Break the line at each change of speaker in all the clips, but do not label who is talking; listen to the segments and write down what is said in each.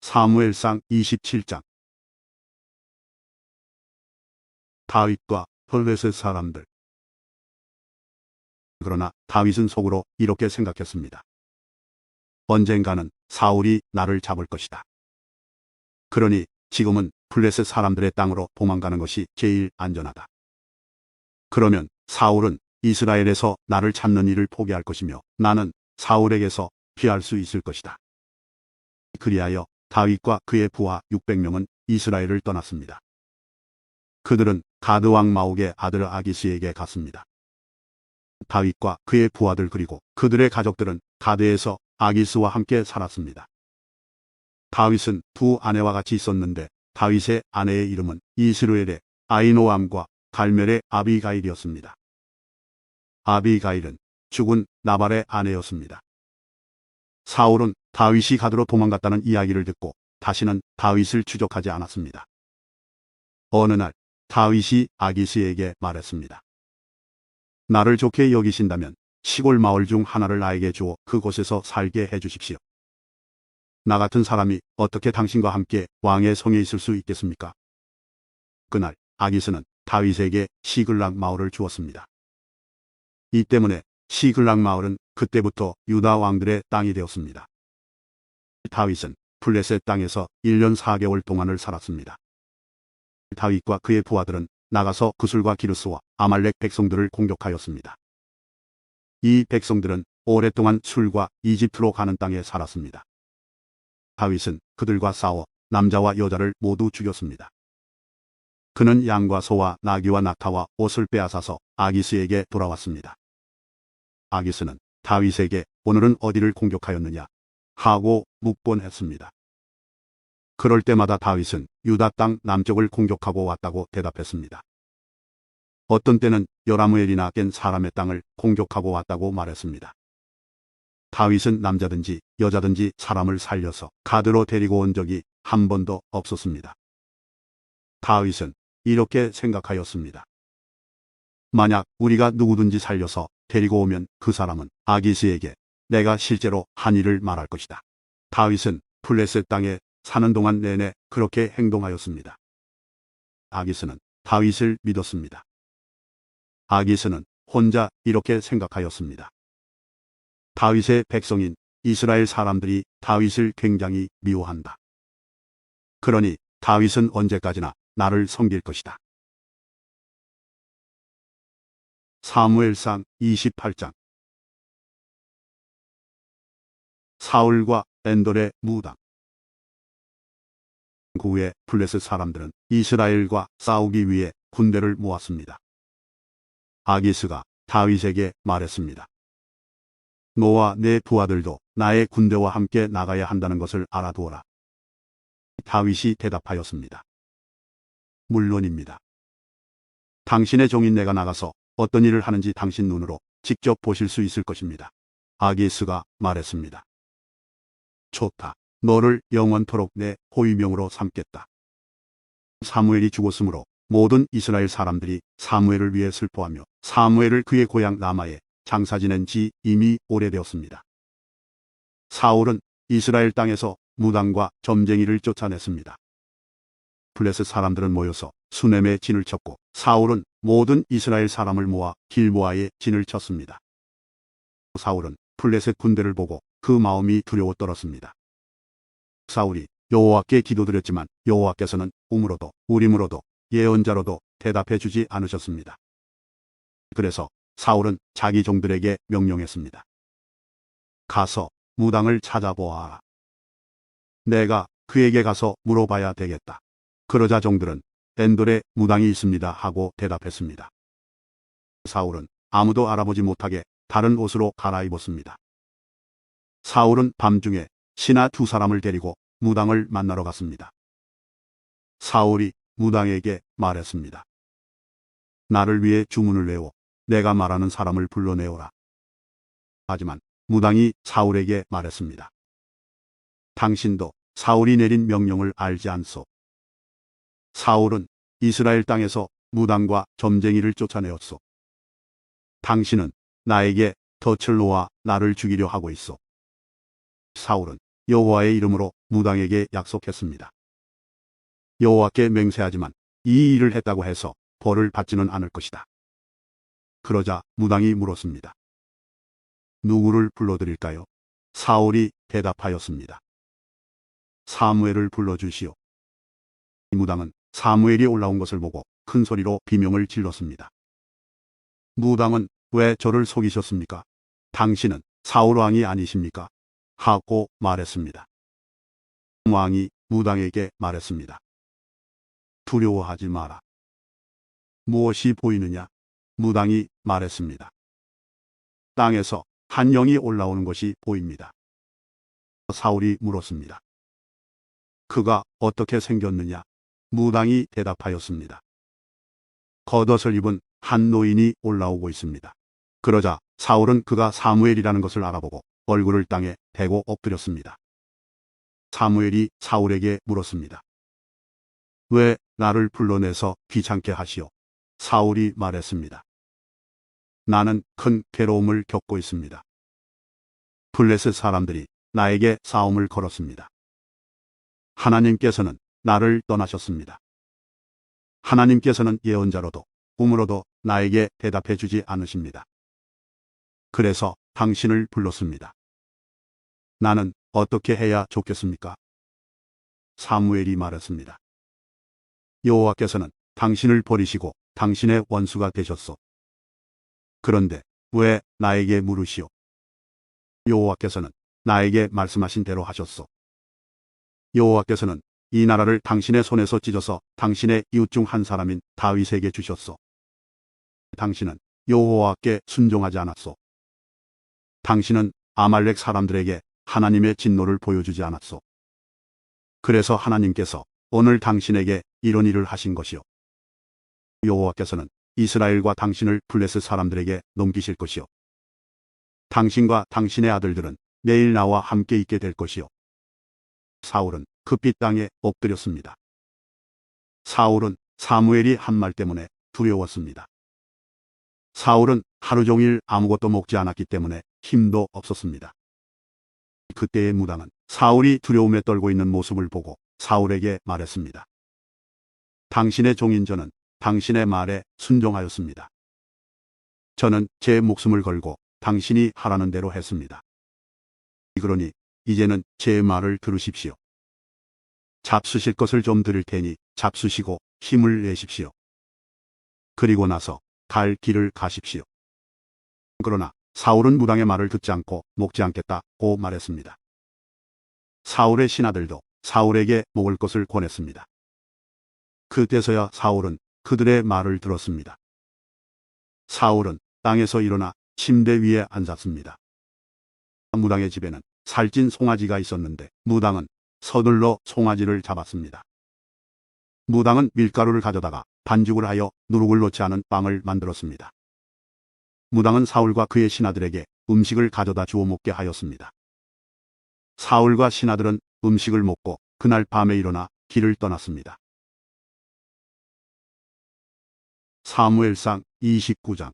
사무엘상 27장. 다윗과 블레셋 사람들. 그러나 다윗은 속으로 이렇게 생각했습니다. 언젠가는 사울이 나를 잡을 것이다. 그러니 지금은 블레셋 사람들의 땅으로 도망가는 것이 제일 안전하다. 그러면 사울은 이스라엘에서 나를 찾는 일을 포기할 것이며 나는 사울에게서 피할 수 있을 것이다. 그리하여 다윗과 그의 부하 600명은 이스라엘을 떠났습니다. 그들은 가드 왕 마옥의 아들 아기스에게 갔습니다. 다윗과 그의 부하들 그리고 그들의 가족들은 가드에서 아기스와 함께 살았습니다. 다윗은 두 아내와 같이 있었는데 다윗의 아내의 이름은 이스루엘의 아이노암과 갈멜의 아비가일이었습니다. 아비가일은 죽은 나발의 아내였습니다. 사울은 다윗이 가드로 도망갔다는 이야기를 듣고 다시는 다윗을 추적하지 않았습니다. 어느 날 다윗이 아기스에게 말했습니다. 나를 좋게 여기신다면 시골 마을 중 하나를 나에게 주어 그곳에서 살게 해주십시오. 나 같은 사람이 어떻게 당신과 함께 왕의 성에 있을 수 있겠습니까? 그날 아기스는 다윗에게 시글락 마을을 주었습니다. 이 때문에 시글락 마을은 그때부터 유다 왕들의 땅이 되었습니다. 다윗은 블레셋 땅에서 1년 4개월 동안을 살았습니다. 다윗과 그의 부하들은 나가서 구슬과 기르스와 아말렉 백성들을 공격하였습니다. 이 백성들은 오랫동안 술과 이집트로 가는 땅에 살았습니다. 다윗은 그들과 싸워 남자와 여자를 모두 죽였습니다. 그는 양과 소와 나귀와 낙타와 옷을 빼앗아서 아기스에게 돌아왔습니다. 아기스는 다윗에게 오늘은 어디를 공격하였느냐 하고 묻곤 했습니다. 그럴 때마다 다윗은 유다 땅 남쪽을 공격하고 왔다고 대답했습니다. 어떤 때는 여라무엘이나 깬 사람의 땅을 공격하고 왔다고 말했습니다. 다윗은 남자든지 여자든지 사람을 살려서 가드로 데리고 온 적이 한 번도 없었습니다. 다윗은 이렇게 생각하였습니다. 만약 우리가 누구든지 살려서 데리고 오면 그 사람은 아기스에게 내가 실제로 한 일을 말할 것이다. 다윗은 블레셋 땅에 사는 동안 내내 그렇게 행동하였습니다. 아기스는 다윗을 믿었습니다. 아기스는 혼자 이렇게 생각하였습니다. 다윗의 백성인 이스라엘 사람들이 다윗을 굉장히 미워한다. 그러니 다윗은 언제까지나 나를 섬길 것이다. 사무엘상 28장. 사울과 엔돌의 무당. 그 후에 블레셋 사람들은 이스라엘과 싸우기 위해 군대를 모았습니다. 아기스가 다윗에게 말했습니다. 너와 내 부하들도 나의 군대와 함께 나가야 한다는 것을 알아두어라. 다윗이 대답하였습니다. 물론입니다. 당신의 종인 내가 나가서 어떤 일을 하는지 당신 눈으로 직접 보실 수 있을 것입니다. 아기스가 말했습니다. 좋다. 너를 영원토록 내 호위병으로 삼겠다. 사무엘이 죽었으므로 모든 이스라엘 사람들이 사무엘을 위해 슬퍼하며 사무엘을 그의 고향 라마에 장사 지낸 지 이미 오래되었습니다. 사울은 이스라엘 땅에서 무당과 점쟁이를 쫓아냈습니다. 블레셋 사람들은 모여서 수넴에 진을 쳤고 사울은 모든 이스라엘 사람을 모아 길보아에 진을 쳤습니다. 사울은 블레셋 군대를 보고 그 마음이 두려워 떨었습니다. 사울이 여호와께 기도드렸지만 여호와께서는 우므로도 우림으로도 예언자로도 대답해 주지 않으셨습니다. 그래서 사울은 자기 종들에게 명령했습니다. 가서 무당을 찾아보아라. 내가 그에게 가서 물어봐야 되겠다. 그러자 종들은 엔돌에 무당이 있습니다 하고 대답했습니다. 사울은 아무도 알아보지 못하게 다른 옷으로 갈아입었습니다. 사울은 밤중에 신하 2사람을 데리고 무당을 만나러 갔습니다. 사울이 무당에게 말했습니다. 나를 위해 주문을 외워 내가 말하는 사람을 불러내오라. 하지만 무당이 사울에게 말했습니다. 당신도 사울이 내린 명령을 알지 않소. 사울은 이스라엘 땅에서 무당과 점쟁이를 쫓아내었소. 당신은 나에게 덫을 놓아 나를 죽이려 하고 있소. 사울은 여호와의 이름으로 무당에게 약속했습니다. 여호와께 맹세하지만 이 일을 했다고 해서 벌을 받지는 않을 것이다. 그러자 무당이 물었습니다. 누구를 불러드릴까요? 사울이 대답하였습니다. 사무엘을 불러주시오. 무당은 사무엘이 올라온 것을 보고 큰 소리로 비명을 질렀습니다. 무당은 왜 저를 속이셨습니까? 당신은 사울 왕이 아니십니까? 하고 말했습니다. 왕이 무당에게 말했습니다. 두려워하지 마라. 무엇이 보이느냐? 무당이 말했습니다. 땅에서 한 영이 올라오는 것이 보입니다. 사울이 물었습니다. 그가 어떻게 생겼느냐? 무당이 대답하였습니다. 겉옷을 입은 한 노인이 올라오고 있습니다. 그러자 사울은 그가 사무엘이라는 것을 알아보고 얼굴을 땅에 대고 엎드렸습니다. 사무엘이 사울에게 물었습니다. 왜 나를 불러내서 귀찮게 하시오? 사울이 말했습니다. 나는 큰 괴로움을 겪고 있습니다. 블레셋 사람들이 나에게 싸움을 걸었습니다. 하나님께서는 나를 떠나셨습니다. 하나님께서는 예언자로도 꿈으로도 나에게 대답해 주지 않으십니다. 그래서 당신을 불렀습니다. 나는 어떻게 해야 좋겠습니까? 사무엘이 말했습니다. 여호와께서는 당신을 버리시고 당신의 원수가 되셨소. 그런데 왜 나에게 물으시오? 여호와께서는 나에게 말씀하신 대로 하셨소. 여호와께서는 이 나라를 당신의 손에서 찢어서 당신의 이웃 중 한 사람인 다윗에게 주셨소. 당신은 여호와께 순종하지 않았소. 당신은 아말렉 사람들에게 하나님의 진노를 보여주지 않았소. 그래서 하나님께서 오늘 당신에게 이런 일을 하신 것이요. 여호와께서는 이스라엘과 당신을 블레셋 사람들에게 넘기실 것이요. 당신과 당신의 아들들은 내일 나와 함께 있게 될 것이요. 사울은 급히 땅에 엎드렸습니다. 사울은 사무엘이 한 말 때문에 두려웠습니다. 사울은 하루 종일 아무것도 먹지 않았기 때문에 힘도 없었습니다. 그때의 무당은 사울이 두려움에 떨고 있는 모습을 보고 사울에게 말했습니다. 당신의 종인 저는 당신의 말에 순종하였습니다. 저는 제 목숨을 걸고 당신이 하라는 대로 했습니다. 그러니 이제는 제 말을 들으십시오. 잡수실 것을 좀 드릴 테니 잡수시고 힘을 내십시오. 그리고 나서 갈 길을 가십시오. 그러나 사울은 무당의 말을 듣지 않고 먹지 않겠다고 말했습니다. 사울의 신하들도 사울에게 먹을 것을 권했습니다. 그때서야 사울은 그들의 말을 들었습니다. 사울은 땅에서 일어나 침대 위에 앉았습니다. 무당의 집에는 살찐 송아지가 있었는데 무당은 서둘러 송아지를 잡았습니다. 무당은 밀가루를 가져다가 반죽을 하여 누룩을 넣지 않은 빵을 만들었습니다. 무당은 사울과 그의 신하들에게 음식을 가져다 주워 먹게 하였습니다. 사울과 신하들은 음식을 먹고 그날 밤에 일어나 길을 떠났습니다. 사무엘상 29장.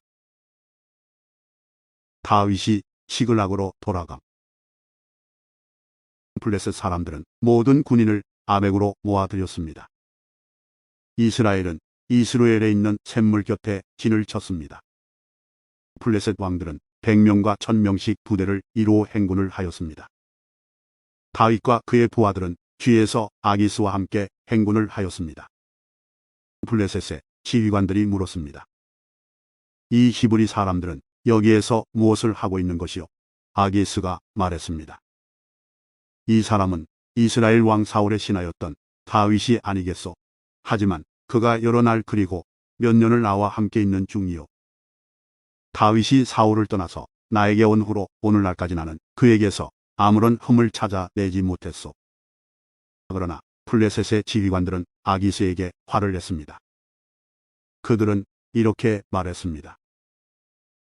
다윗이 시글락으로 돌아감. 블레셋 사람들은 모든 군인을 아벡으로 모아들였습니다. 이스라엘은 이스루엘에 있는 샘물 곁에 진을 쳤습니다. 블레셋 왕들은 100명과 1000명씩 부대를 이루어 행군을 하였습니다. 다윗과 그의 부하들은 뒤에서 아기스와 함께 행군을 하였습니다. 블레셋의 지휘관들이 물었습니다. 이 히브리 사람들은 여기에서 무엇을 하고 있는 것이요? 아기스가 말했습니다. 이 사람은 이스라엘 왕 사울의 신하였던 다윗이 아니겠소. 하지만 그가 여러 날 그리고 몇 년을 나와 함께 있는 중이요. 다윗이 사울을 떠나서 나에게 온 후로 오늘날까지 나는 그에게서 아무런 흠을 찾아내지 못했소. 그러나 블레셋의 지휘관들은 아기스에게 화를 냈습니다. 그들은 이렇게 말했습니다.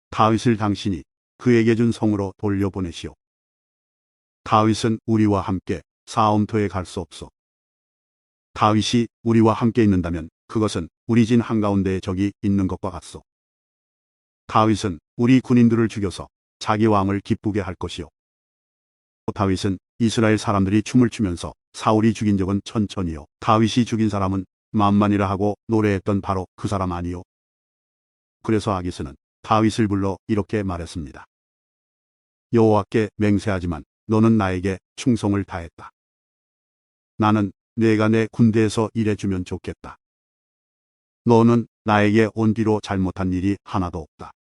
다윗을 당신이 그에게 준 성으로 돌려보내시오. 다윗은 우리와 함께 싸움터에 갈 수 없소. 다윗이 우리와 함께 있는다면 그것은 우리 진 한가운데에 적이 있는 것과 같소. 다윗은 우리 군인들을 죽여서 자기 왕을 기쁘게 할 것이요. 다윗은 이스라엘 사람들이 춤을 추면서 사울이 죽인 적은 천천이요. 다윗이 죽인 사람은 만만이라 하고 노래했던 바로 그 사람 아니요. 그래서 아기스는 다윗을 불러 이렇게 말했습니다. 여호와께 맹세하지만 너는 나에게 충성을 다했다. 나는 내가 내 군대에서 일해주면 좋겠다. 너는 나에게 온 뒤로 잘못한 일이 하나도 없다.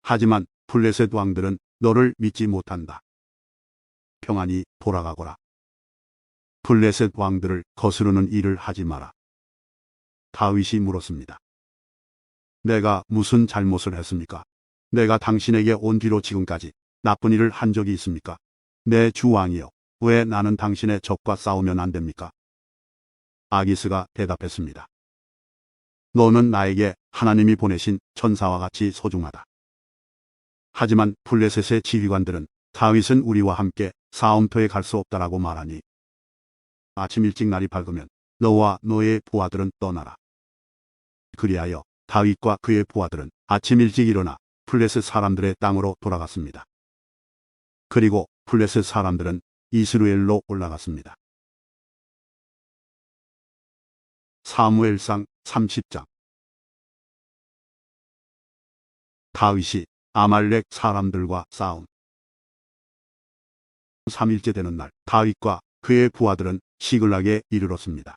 하지만 블레셋 왕들은 너를 믿지 못한다. 평안히 돌아가거라. 블레셋 왕들을 거스르는 일을 하지 마라. 다윗이 물었습니다. 내가 무슨 잘못을 했습니까? 내가 당신에게 온 뒤로 지금까지 나쁜 일을 한 적이 있습니까? 내 주 왕이여, 왜 나는 당신의 적과 싸우면 안 됩니까? 아기스가 대답했습니다. 너는 나에게 하나님이 보내신 천사와 같이 소중하다. 하지만 블레셋의 지휘관들은 다윗은 우리와 함께 싸움터에 갈 수 없다라고 말하니 아침 일찍 날이 밝으면 너와 너의 부하들은 떠나라. 그리하여 다윗과 그의 부하들은 아침 일찍 일어나 블레셋 사람들의 땅으로 돌아갔습니다. 그리고 블레셋 사람들은 이스라엘로 올라갔습니다. 사무엘상 30장. 다윗이 아말렉 사람들과 싸움. 3일째 되는 날 다윗과 그의 부하들은 시글락에 이르렀습니다.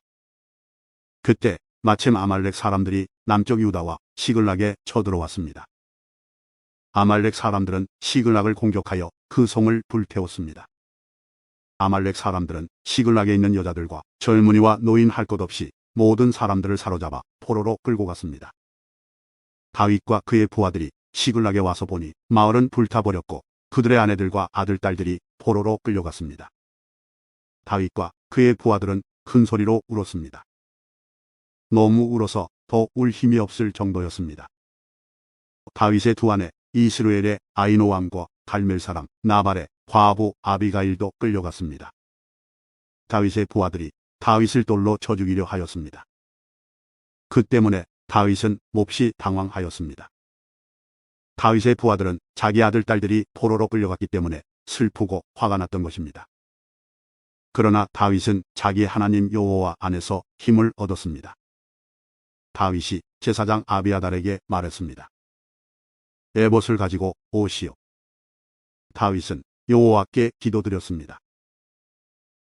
그때 마침 아말렉 사람들이 남쪽 유다와 시글락에 쳐들어왔습니다. 아말렉 사람들은 시글락을 공격하여 그 성을 불태웠습니다. 아말렉 사람들은 시글락에 있는 여자들과 젊은이와 노인 할 것 없이 모든 사람들을 사로잡아 포로로 끌고 갔습니다. 다윗과 그의 부하들이 시글락에 와서 보니 마을은 불타버렸고 그들의 아내들과 아들, 딸들이 포로로 끌려갔습니다. 다윗과 그의 부하들은 큰 소리로 울었습니다. 너무 울어서 더 울 힘이 없을 정도였습니다. 다윗의 두 아내 이스라엘의 아히노암과 갈멜 사람 나발의 과부 아비가일도 끌려갔습니다. 다윗의 부하들이 다윗을 돌로 쳐 죽이려 하였습니다. 그 때문에 다윗은 몹시 당황하였습니다. 다윗의 부하들은 자기 아들, 딸들이 포로로 끌려갔기 때문에 슬프고 화가 났던 것입니다. 그러나 다윗은 자기 하나님 여호와 안에서 힘을 얻었습니다. 다윗이 제사장 아비아달에게 말했습니다. 에봇을 가지고 오시오. 다윗은 여호와께 기도드렸습니다.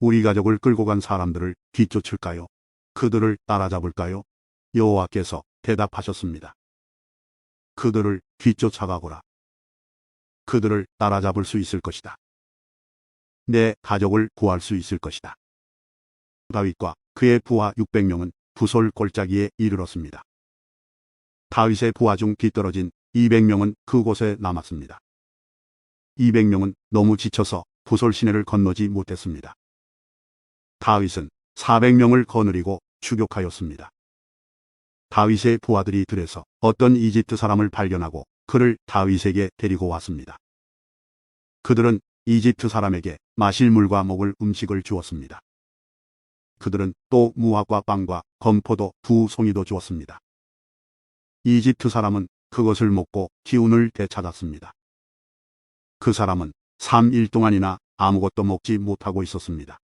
우리 가족을 끌고 간 사람들을 뒤쫓을까요? 그들을 따라잡을까요? 여호와께서 대답하셨습니다. 그들을 뒤쫓아가거라. 그들을 따라잡을 수 있을 것이다. 내 가족을 구할 수 있을 것이다. 다윗과 그의 부하 600명은 부솔 골짜기에 이르렀습니다. 다윗의 부하 중 뒤떨어진 200명은 그곳에 남았습니다. 200명은 너무 지쳐서 부솔 시내를 건너지 못했습니다. 다윗은 400명을 거느리고 추격하였습니다. 다윗의 부하들이 들에서 어떤 이집트 사람을 발견하고 그를 다윗에게 데리고 왔습니다. 그들은 이집트 사람에게 마실 물과 먹을 음식을 주었습니다. 그들은 또 무화과 빵과 건포도 2송이도 주었습니다. 이집트 사람은 그것을 먹고 기운을 되찾았습니다. 그 사람은 3일 동안이나 아무것도 먹지 못하고 있었습니다.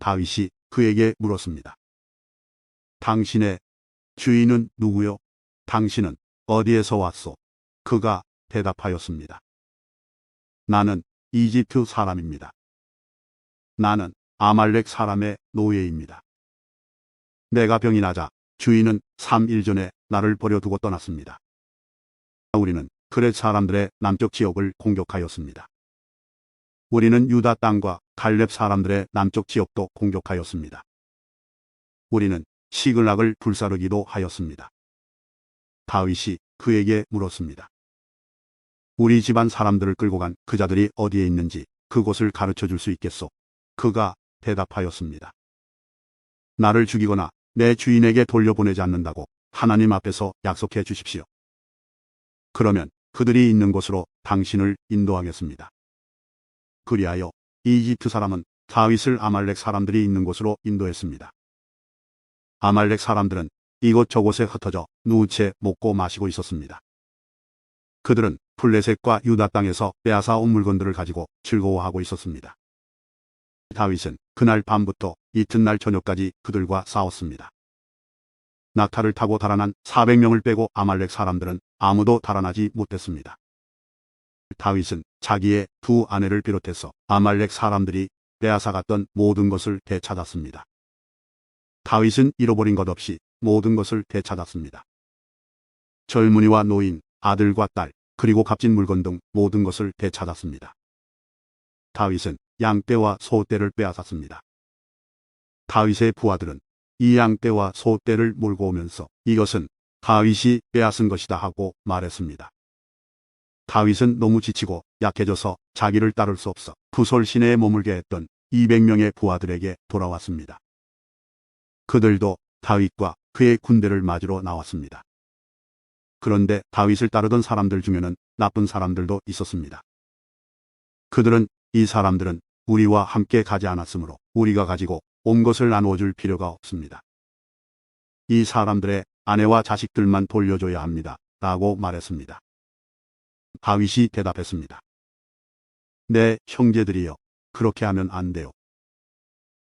다윗이 그에게 물었습니다. 당신의 주인은 누구요? 당신은 어디에서 왔소? 그가 대답하였습니다. 나는 이집트 사람입니다. 나는 아말렉 사람의 노예입니다. 내가 병이 나자 주인은 3일 전에 나를 버려두고 떠났습니다. 우리는 그렛 사람들의 남쪽 지역을 공격하였습니다. 우리는 유다 땅과 갈렙 사람들의 남쪽 지역도 공격하였습니다. 우리는 시글락을 불사르기도 하였습니다. 다윗이 그에게 물었습니다. 우리 집안 사람들을 끌고 간 그 자들이 어디에 있는지 그곳을 가르쳐 줄 수 있겠소? 그가 대답하였습니다. 나를 죽이거나 내 주인에게 돌려보내지 않는다고 하나님 앞에서 약속해 주십시오. 그러면 그들이 있는 곳으로 당신을 인도하겠습니다. 그리하여 이집트 사람은 다윗을 아말렉 사람들이 있는 곳으로 인도했습니다. 아말렉 사람들은 이곳저곳에 흩어져 누우채 먹고 마시고 있었습니다. 그들은 블레셋과 유다 땅에서 빼앗아 온 물건들을 가지고 즐거워하고 있었습니다. 다윗은 그날 밤부터 이튿날 저녁까지 그들과 싸웠습니다. 낙타를 타고 달아난 400명을 빼고 아말렉 사람들은 아무도 달아나지 못했습니다. 다윗은 자기의 두 아내를 비롯해서 아말렉 사람들이 빼앗아갔던 모든 것을 되찾았습니다. 다윗은 잃어버린 것 없이 모든 것을 되찾았습니다. 젊은이와 노인, 아들과 딸, 그리고 값진 물건 등 모든 것을 되찾았습니다. 다윗은 양떼와 소떼를 빼앗았습니다. 다윗의 부하들은 이 양떼와 소떼를 몰고 오면서 이것은 다윗이 빼앗은 것이다 하고 말했습니다. 다윗은 너무 지치고 약해져서 자기를 따를 수 없어 부솔 시내에 머물게 했던 200명의 부하들에게 돌아왔습니다. 그들도 다윗과 그의 군대를 맞으러 나왔습니다. 그런데 다윗을 따르던 사람들 중에는 나쁜 사람들도 있었습니다. 그들은 이 사람들은 우리와 함께 가지 않았으므로 우리가 가지고 온 것을 나누어 줄 필요가 없습니다. 이 사람들의 아내와 자식들만 돌려줘야 합니다. 라고 말했습니다. 다윗이 대답했습니다. 내 형제들이여, 그렇게 하면 안 돼요.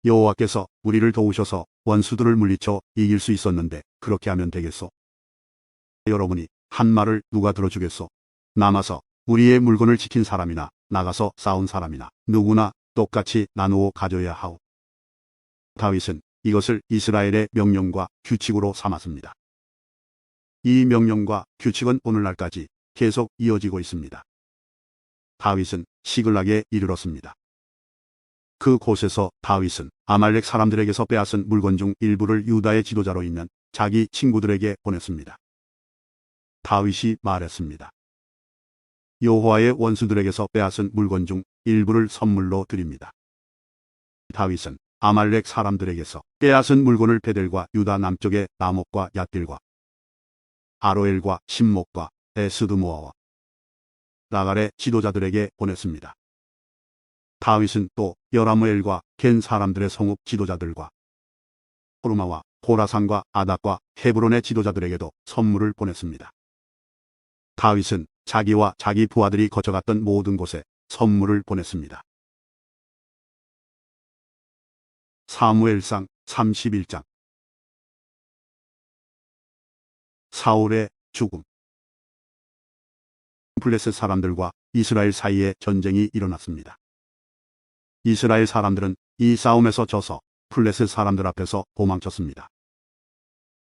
여호와께서 우리를 도우셔서 원수들을 물리쳐 이길 수 있었는데 그렇게 하면 되겠소? 여러분이 한 말을 누가 들어주겠소? 남아서 우리의 물건을 지킨 사람이나 나가서 싸운 사람이나 누구나 똑같이 나누어 가져야 하오. 다윗은 이것을 이스라엘의 명령과 규칙으로 삼았습니다. 이 명령과 규칙은 오늘날까지 계속 이어지고 있습니다. 다윗은 시글락에 이르렀습니다. 그곳에서 다윗은 아말렉 사람들에게서 빼앗은 물건 중 일부를 유다의 지도자로 있는 자기 친구들에게 보냈습니다. 다윗이 말했습니다. 여호와의 원수들에게서 빼앗은 물건 중 일부를 선물로 드립니다. 다윗은 아말렉 사람들에게서 빼앗은 물건을 베델과 유다 남쪽의 나목과 얏길과 아로엘과 신목과 에스드모아와 라갈의 지도자들에게 보냈습니다. 다윗은 또 여라무엘과 겐 사람들의 성읍 지도자들과 호르마와 고라산과 아닥과 헤브론의 지도자들에게도 선물을 보냈습니다. 다윗은 자기와 자기 부하들이 거쳐갔던 모든 곳에 선물을 보냈습니다. 사무엘상 31장. 사울의 죽음. 블레셋 사람들과 이스라엘 사이에 전쟁이 일어났습니다. 이스라엘 사람들은 이 싸움에서 져서 블레셋 사람들 앞에서 도망쳤습니다.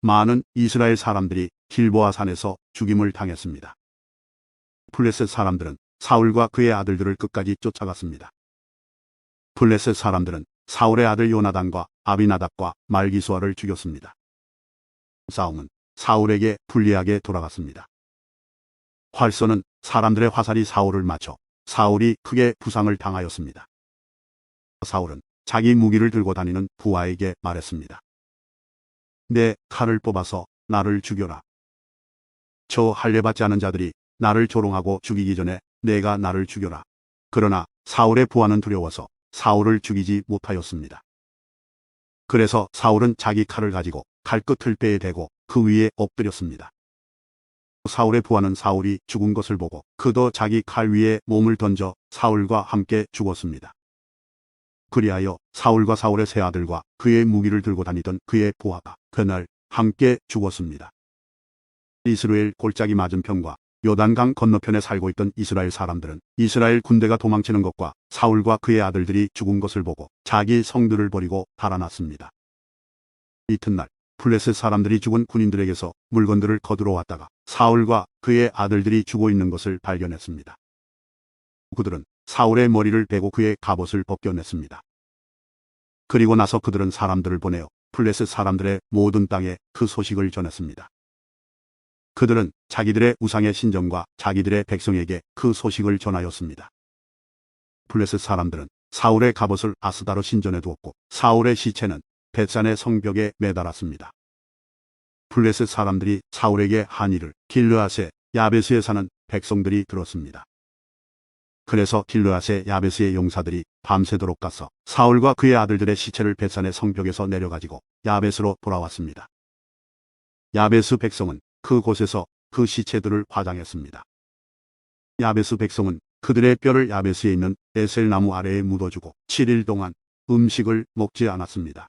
많은 이스라엘 사람들이 길보아 산에서 죽임을 당했습니다. 블레셋 사람들은 사울과 그의 아들들을 끝까지 쫓아갔습니다. 블레셋 사람들은 사울의 아들 요나단과 아비나답과 말기수아를 죽였습니다. 싸움은 사울에게 불리하게 돌아갔습니다. 활 쏘는 사람들의 화살이 사울을 맞춰 사울이 크게 부상을 당하였습니다. 사울은 자기 무기를 들고 다니는 부하에게 말했습니다. 내 칼을 뽑아서 나를 죽여라. 저 할례받지 않은 자들이 나를 조롱하고 죽이기 전에 내가 나를 죽여라. 그러나 사울의 부하는 두려워서 사울을 죽이지 못하였습니다. 그래서 사울은 자기 칼을 가지고 칼끝을 배에 대고 그 위에 엎드렸습니다. 사울의 부하는 사울이 죽은 것을 보고 그도 자기 칼 위에 몸을 던져 사울과 함께 죽었습니다. 그리하여 사울과 사울의 세 아들과 그의 무기를 들고 다니던 그의 부하가 그날 함께 죽었습니다. 이스라엘 골짜기 맞은편과 요단강 건너편에 살고 있던 이스라엘 사람들은 이스라엘 군대가 도망치는 것과 사울과 그의 아들들이 죽은 것을 보고 자기 성들을 버리고 달아났습니다. 이튿날 블레셋 사람들이 죽은 군인들에게서 물건들을 거두러 왔다가 사울과 그의 아들들이 죽어 있는 것을 발견했습니다. 그들은 사울의 머리를 베고 그의 갑옷을 벗겨냈습니다. 그리고 나서 그들은 사람들을 보내어 블레셋 사람들의 모든 땅에 그 소식을 전했습니다. 그들은 자기들의 우상의 신전과 자기들의 백성에게 그 소식을 전하였습니다. 블레셋 사람들은 사울의 갑옷을 아스다로 신전에 두었고 사울의 시체는 벳산의 성벽에 매달았습니다. 블레셋 사람들이 사울에게 한 일을 길르앗의 야베스에 사는 백성들이 들었습니다. 그래서 길르앗의 야베스의 용사들이 밤새도록 가서 사울과 그의 아들들의 시체를 벳산의 성벽에서 내려가지고 야베스로 돌아왔습니다. 야베스 백성은 그곳에서 그 시체들을 화장했습니다. 야베스 백성은 그들의 뼈를 야베스에 있는 에셀나무 아래에 묻어주고 7일 동안 음식을 먹지 않았습니다.